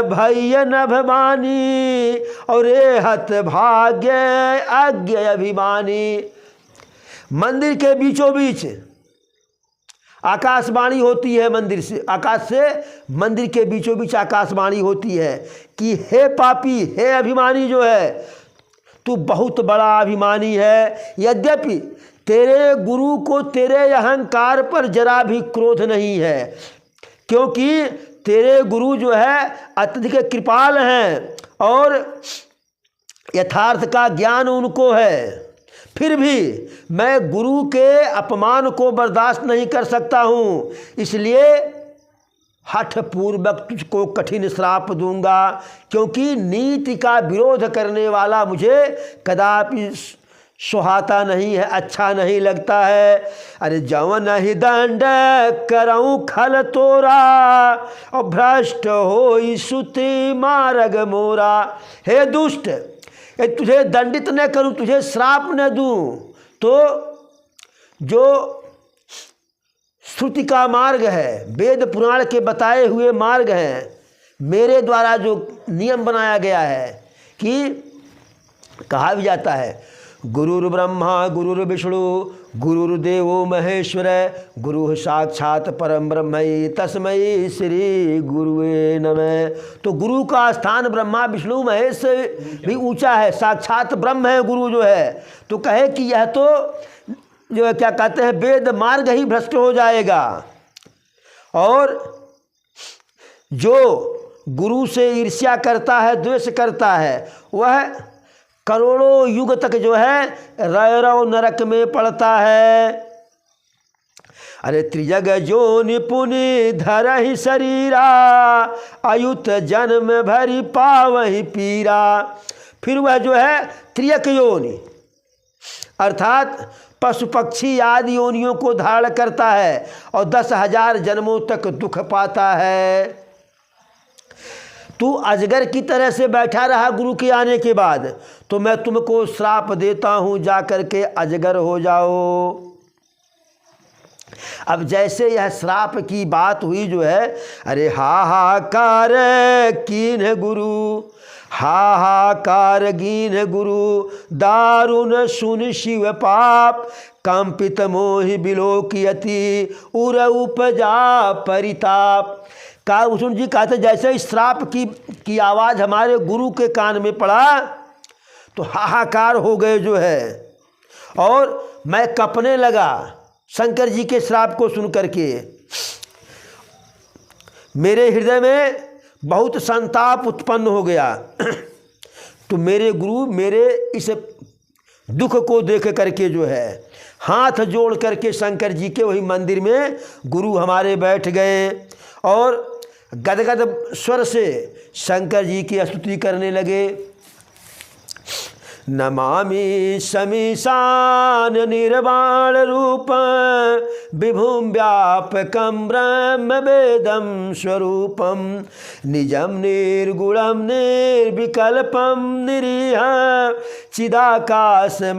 भैया नभवानी और हत भाग्य अज्ञ अभिमानी। मंदिर के बीचों बीच आकाशवाणी होती है, मंदिर से, आकाश से मंदिर के बीचों बीच आकाशवाणी होती है कि हे पापी, हे अभिमानी जो है, तू बहुत बड़ा अभिमानी है। यद्यपि तेरे गुरु को तेरे अहंकार पर जरा भी क्रोध नहीं है, क्योंकि तेरे गुरु जो है अत्यधिक कृपाल हैं और यथार्थ का ज्ञान उनको है। फिर भी मैं गुरु के अपमान को बर्दाश्त नहीं कर सकता हूँ, इसलिए हठ पूर्वक तुझको कठिन श्राप दूंगा, क्योंकि नीति का विरोध करने वाला मुझे कदापि सुहाता नहीं है, अच्छा नहीं लगता है। अरे जवन ही दंड करऊँ खल तोरा और भ्रष्ट हो सुति मार्ग मोरा। हे दुष्ट, तुझे दंडित न करूं, तुझे श्राप न दूं, तो जो श्रुति का मार्ग है, वेद पुराण के बताए हुए मार्ग हैं, मेरे द्वारा जो नियम बनाया गया है कि कहा भी जाता है गुरुर् ब्रह्मा गुरुर्विष्णु गुरुर्देवो महेश्वर गुरु साक्षात परम ब्रह्म तस्मै श्री गुरुवे नमः। तो गुरु का स्थान ब्रह्मा विष्णु महेश से भी ऊंचा है, साक्षात ब्रह्म है गुरु जो है। तो कहे कि यह तो जो है क्या कहते हैं, वेद मार्ग ही भ्रष्ट हो जाएगा। और जो गुरु से ईर्ष्या करता है, द्वेष करता है, वह करोड़ों युग तक जो है रौरव नरक में पड़ता है। अरे त्रिजग जो निपुनि धरहि शरीरा अयुत जन्म भरी पावहि पीरा। फिर वह जो है त्रियक योनि अर्थात पशु पक्षी आदि योनियों को धारण करता है और 10,000 जन्मों तक दुख पाता है। तू अजगर की तरह से बैठा रहा गुरु के आने के बाद, तो मैं तुमको श्राप देता हूँ, जा कर के अजगर हो जाओ। अब जैसे यह श्राप की बात हुई जो है, अरे हाहाकार कीन गुरु, हाहाकार कीन गुरु, दारुण सुन शिव पाप, कंपित मोहि बिलोकियति उर उपजा परिताप। कागभूषण जी कहते जैसे इस श्राप की आवाज़ हमारे गुरु के कान में पड़ा तो हाहाकार हो गए जो है, और मैं कँपने लगा शंकर जी के श्राप को सुन करके। मेरे हृदय में बहुत संताप उत्पन्न हो गया। तो मेरे गुरु मेरे इस दुख को देख करके जो है हाथ जोड़ करके शंकर जी के वही मंदिर में गुरु हमारे बैठ गए और गदगद स्वर से शंकर जी की स्तुति करने लगे। नमामि समीशान निर्वाण रूप विभुं व्यापकं ब्रह्म वेदं स्वरूपं निजं निर्गुणं निर्विकल्पं निरीह चिदाकाशमाकाशवासं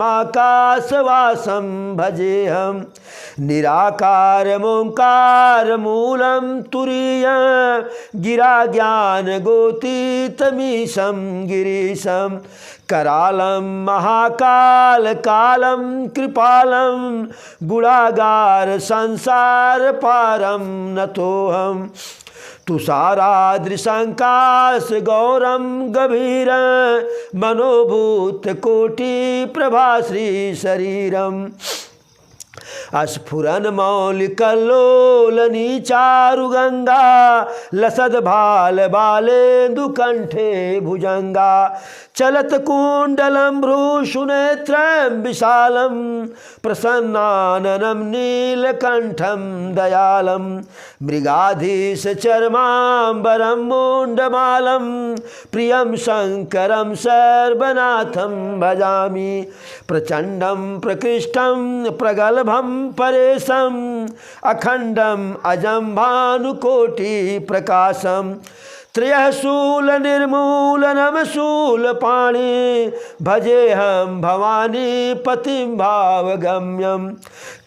भजेऽहं निराकारमोङ्कार मूलं तुरीयं गिरा ज्ञानगोतीतमीशं गिरीशं करालं महाकाल कालं कृपालं गुणागार संसार पारं नतोऽहम् तुषाराद्रिशङ्काश गौरं गभीर मनोभूत कोटि प्रभाश्री शरीरम् स्फुरन मौलिकल्लोलनी चारुगंगा लसद भाल बालेन्दुकंठे भुजंगा चलत कुंडलम भ्रूषुनेत्रं विशालम प्रसन्नाननं नीलकंठं दयालम मृगाधीश चर्मांबरं मुंडमालं प्रियं शंकरं सर्वनाथं भजामि प्रचंडं प्रकृष्टं प्रगल्भं परेशं अखंडं अजं भानुकोटि प्रकाशं त्रयशूल निर्मूलनम शूलपाणि भजेऽहं भवानी पतिं भावगम्यं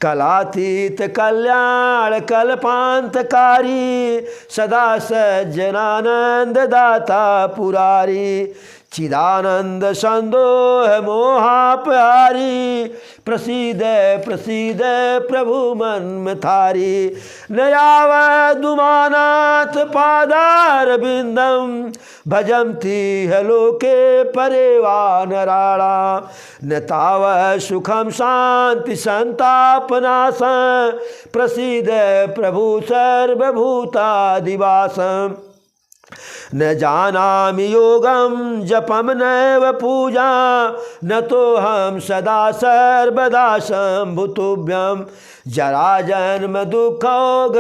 कलातीत कल्याण कल्पान्तकारी सदा सज्जनानन्ददाता पुरारी चिदानंद संदोह मोहापहारी प्रसीद प्रसीद प्रभु मन्मथारी नयावदुमानाथ पादारविन्दं भजन्ति लोके परे वा नराणा न ताव सुखं शांति संतापनाशं प्रसीद प्रभु सर्वभूतादिवासम् न जानामि योगं जपं नैव पूजा न तो हम सदा सर्वदा शम्भुतुभ्यं जरा जन्म दुःखोगतातप्यमान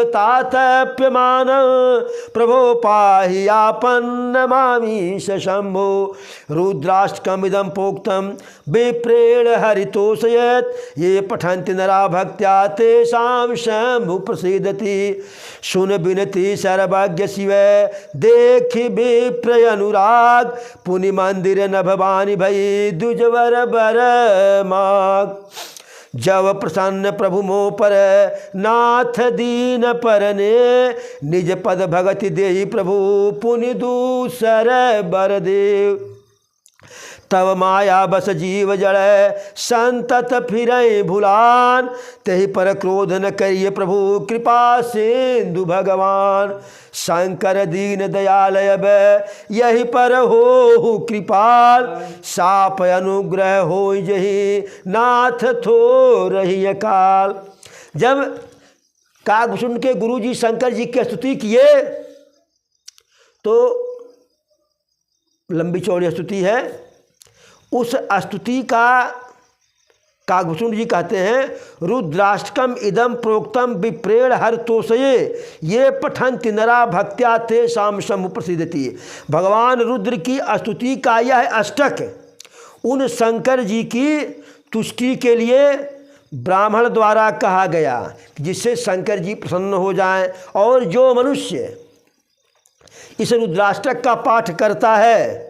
प्रभो पाहि आपन्नमामि शम्भो रुद्राष्टकमिदं प्रोक्तं विप्रेण हरितोषयत् ये पठन्ति नरा भक्त्या तेषां शम्भु प्रसीदति सुन विनति सर्वज्ञ शिव देखि विप्रय अनुराग पुनि मंदिर न भवानी भई दुजवर बर माग जब प्रसन्न प्रभु मोह पर नाथ दीन परने निज पद भगति देहि प्रभु पुनि दूसर बर देव तब माया बस जीव जड़ संतत फिरय भुलान तेहि पर क्रोध न करिए प्रभु कृपा सिंधु भगवान शंकर दीन दयालय यही पर हो कृपाल साप अनुग्रह हो जही नाथ थो रही काल। जब कागभूषण के गुरु जी शंकर जी की स्तुति किए तो लंबी चौड़ी स्तुति है, उस स्तुति का कागभूषण जी कहते हैं रुद्राष्टकम इदम प्रोक्तम विप्रेण हर तोषये ये पठन्ति नरा भक्त्या ते शाम शंभु प्रसिद्धति। भगवान रुद्र की स्तुति का यह अष्टक उन शंकर जी की तुष्टि के लिए ब्राह्मण द्वारा कहा गया जिससे शंकर जी प्रसन्न हो जाएं। और जो मनुष्य इस रुद्राष्टक का पाठ करता है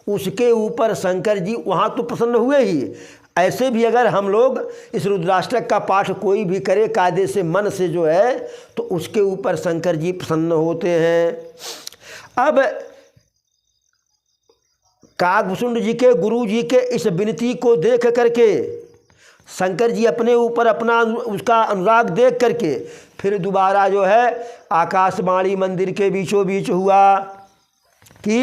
उसके ऊपर शंकर जी वहाँ तो प्रसन्न हुए ही, ऐसे भी अगर हम लोग इस रुद्राष्टक का पाठ कोई भी करे कायदे से मन से जो है तो उसके ऊपर शंकर जी प्रसन्न होते हैं। अब कागभूषण जी के गुरु जी के इस विनती को देख करके शंकर जी अपने ऊपर अपना उसका अनुराग देख करके फिर दोबारा जो है आकाशवाणी मंदिर के बीचों बीच हुआ कि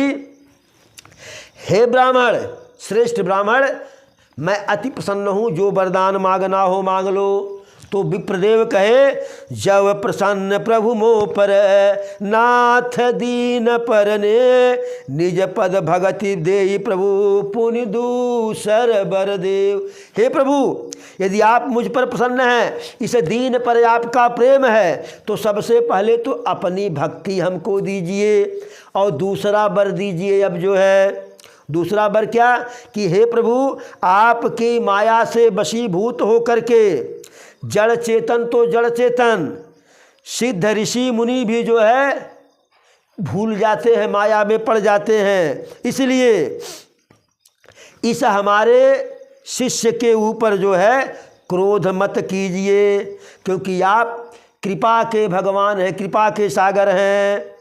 हे ब्राह्मण, श्रेष्ठ ब्राह्मण, मैं अति प्रसन्न हूँ, जो वरदान मांगना हो मांग लो। तो विप्रदेव कहे जब प्रसन्न प्रभु मोह पर नाथ दीन परने निज पद भगति देहि प्रभु पुनि दूसर बर देव। हे प्रभु, यदि आप मुझ पर प्रसन्न हैं, इस दीन पर आपका प्रेम है, तो सबसे पहले तो अपनी भक्ति हमको दीजिए और दूसरा वर दीजिए अब जो है दूसरा वर क्या कि हे प्रभु, आपकी माया से वशीभूत होकर के जड़ चेतन तो जड़ चेतन, सिद्ध ऋषि मुनि भी जो है भूल जाते हैं, माया में पड़ जाते हैं। इसलिए इस हमारे शिष्य के ऊपर जो है क्रोध मत कीजिए, क्योंकि आप कृपा के भगवान हैं, कृपा के सागर हैं।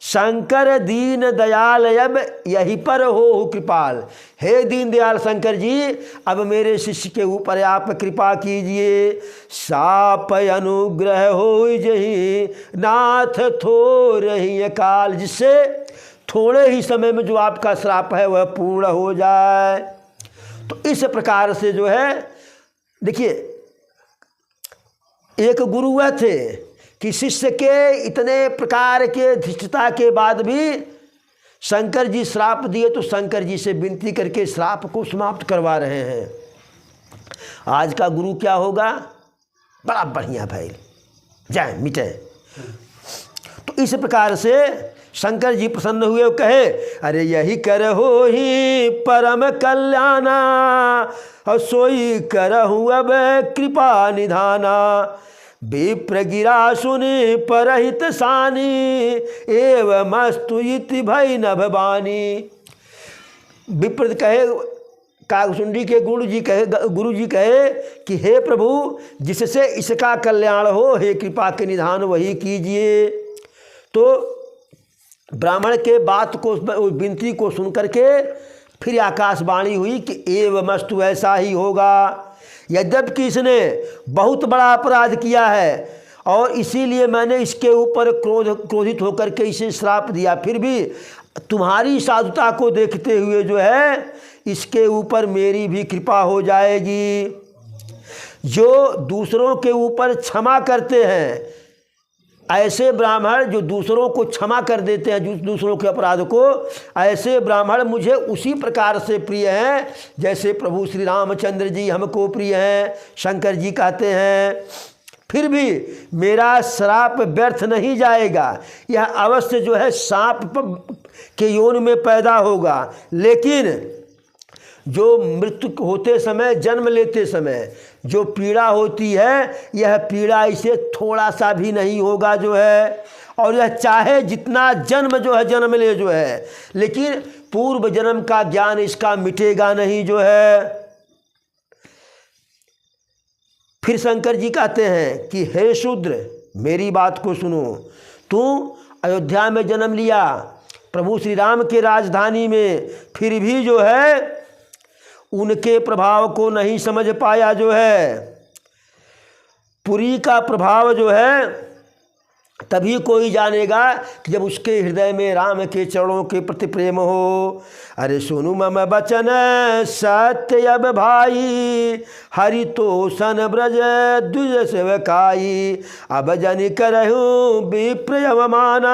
शंकर दीन दयाल अब यही पर हो कृपाल। हे दीन दयाल शंकर जी, अब मेरे शिष्य के ऊपर आप कृपा कीजिए। साप अनुग्रह हो जही नाथ थोरहि काल, जिससे थोड़े ही समय में जो आपका श्राप है वह पूर्ण हो जाए। तो इस प्रकार से जो है देखिए, एक गुरु वह थे कि शिष्य के इतने प्रकार के धृष्टता के बाद भी शंकर जी श्राप दिए तो शंकर जी से विनती करके श्राप को समाप्त करवा रहे हैं। आज का गुरु क्या होगा? बड़ा बढ़िया भाई, जाए मिटे। तो इस प्रकार से शंकर जी प्रसन्न हुए और कहे, अरे यही करहो ही परम कल्याणा, और सोई करहु अब कृपा निधाना। विप्र गिरा सुनि परहित सानी, एवं मस्तु इति भय नभवानी। विप्र कहे, काकसुंडी के गुरु जी कहे कि हे प्रभु, जिससे इसका कल्याण हो, हे कृपा के निधान वही कीजिए। तो ब्राह्मण के बात को, विनती को सुन करके फिर आकाशवाणी हुई कि एवं मस्तु, ऐसा ही होगा। यद्यपि इसने बहुत बड़ा अपराध किया है और इसीलिए मैंने इसके ऊपर क्रोधित होकर के इसे श्राप दिया, फिर भी तुम्हारी साधुता को देखते हुए जो है इसके ऊपर मेरी भी कृपा हो जाएगी। जो दूसरों के ऊपर क्षमा करते हैं, ऐसे ब्राह्मण जो दूसरों को क्षमा कर देते हैं, दूसरों के अपराध को, ऐसे ब्राह्मण मुझे उसी प्रकार से प्रिय हैं जैसे प्रभु श्री रामचंद्र जी हमको प्रिय हैं। शंकर जी कहते हैं फिर भी मेरा श्राप व्यर्थ नहीं जाएगा, यह अवश्य जो है सांप के योनि में पैदा होगा, लेकिन जो मृत्यु होते समय, जन्म लेते समय जो पीड़ा होती है, यह पीड़ा इसे थोड़ा सा भी नहीं होगा जो है। और यह चाहे जितना जन्म जो है जन्म ले जो है, लेकिन पूर्व जन्म का ज्ञान इसका मिटेगा नहीं जो है। फिर शंकर जी कहते हैं कि हे शूद्र, मेरी बात को सुनो। तू अयोध्या में जन्म लिया, प्रभु श्री राम के राजधानी में, फिर भी जो है उनके प्रभाव को नहीं समझ पाया जो है। पुरी का प्रभाव जो है तभी कोई जानेगा कि जब उसके हृदय में राम के चरणों के प्रति प्रेम हो। अरे सुनु मम बचन सत्य अब भाई, हरि तो सन ब्रज द्विज सेवकाई। अब जन करहूँ विप्र अवमाना,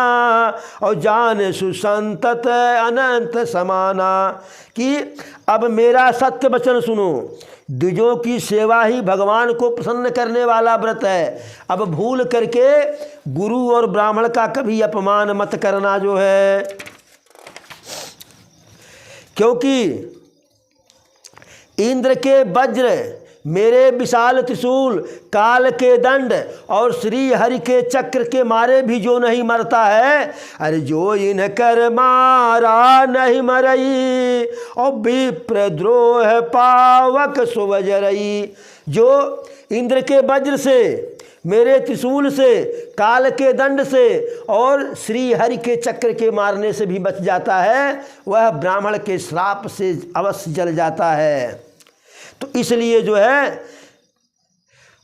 और जान सुसंतत अनंत समाना। कि अब मेरा सत्य वचन सुनो, द्विजों की सेवा ही भगवान को प्रसन्न करने वाला व्रत है। अब भूल करके गुरु और ब्राह्मण का कभी अपमान मत करना जो है, क्योंकि इंद्र के वज्र, मेरे विशाल त्रिशूल, काल के दंड और श्री हरि के चक्र के मारे भी जो नहीं मरता है, अरे जो इन कर मारा नहीं मरई, और विप्र द्रोह पावक सुवजरई। जो इंद्र के वज्र से, मेरे त्रिशूल से, काल के दंड से और श्री हरि के चक्र के मारने से भी बच जाता है, वह ब्राह्मण के श्राप से अवश्य जल जाता है। तो इसलिए जो है,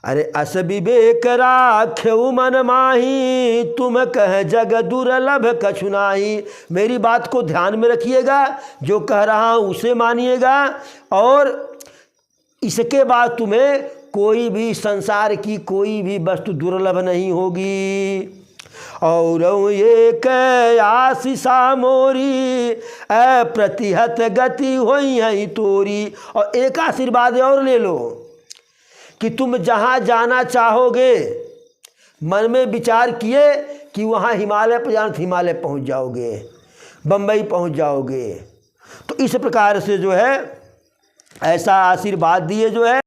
अरे अस विवेक राख्यऊ मन माही, तुम कह जग दुर्लभ कछु नाही। मेरी बात को ध्यान में रखिएगा, जो कह रहा हूँ उसे मानिएगा, और इसके बाद तुम्हें कोई भी संसार की कोई भी वस्तु दुर्लभ नहीं होगी। और एक आशीषा मोरी, अप्रतिहत गति होई है तोरी। और एक आशीर्वाद और ले लो कि तुम जहाँ जाना चाहोगे, मन में विचार किए कि वहाँ हिमालय पर जाना, हिमालय पहुँच जाओगे, बम्बई पहुँच जाओगे, तो इस प्रकार से जो है ऐसा आशीर्वाद दिए जो है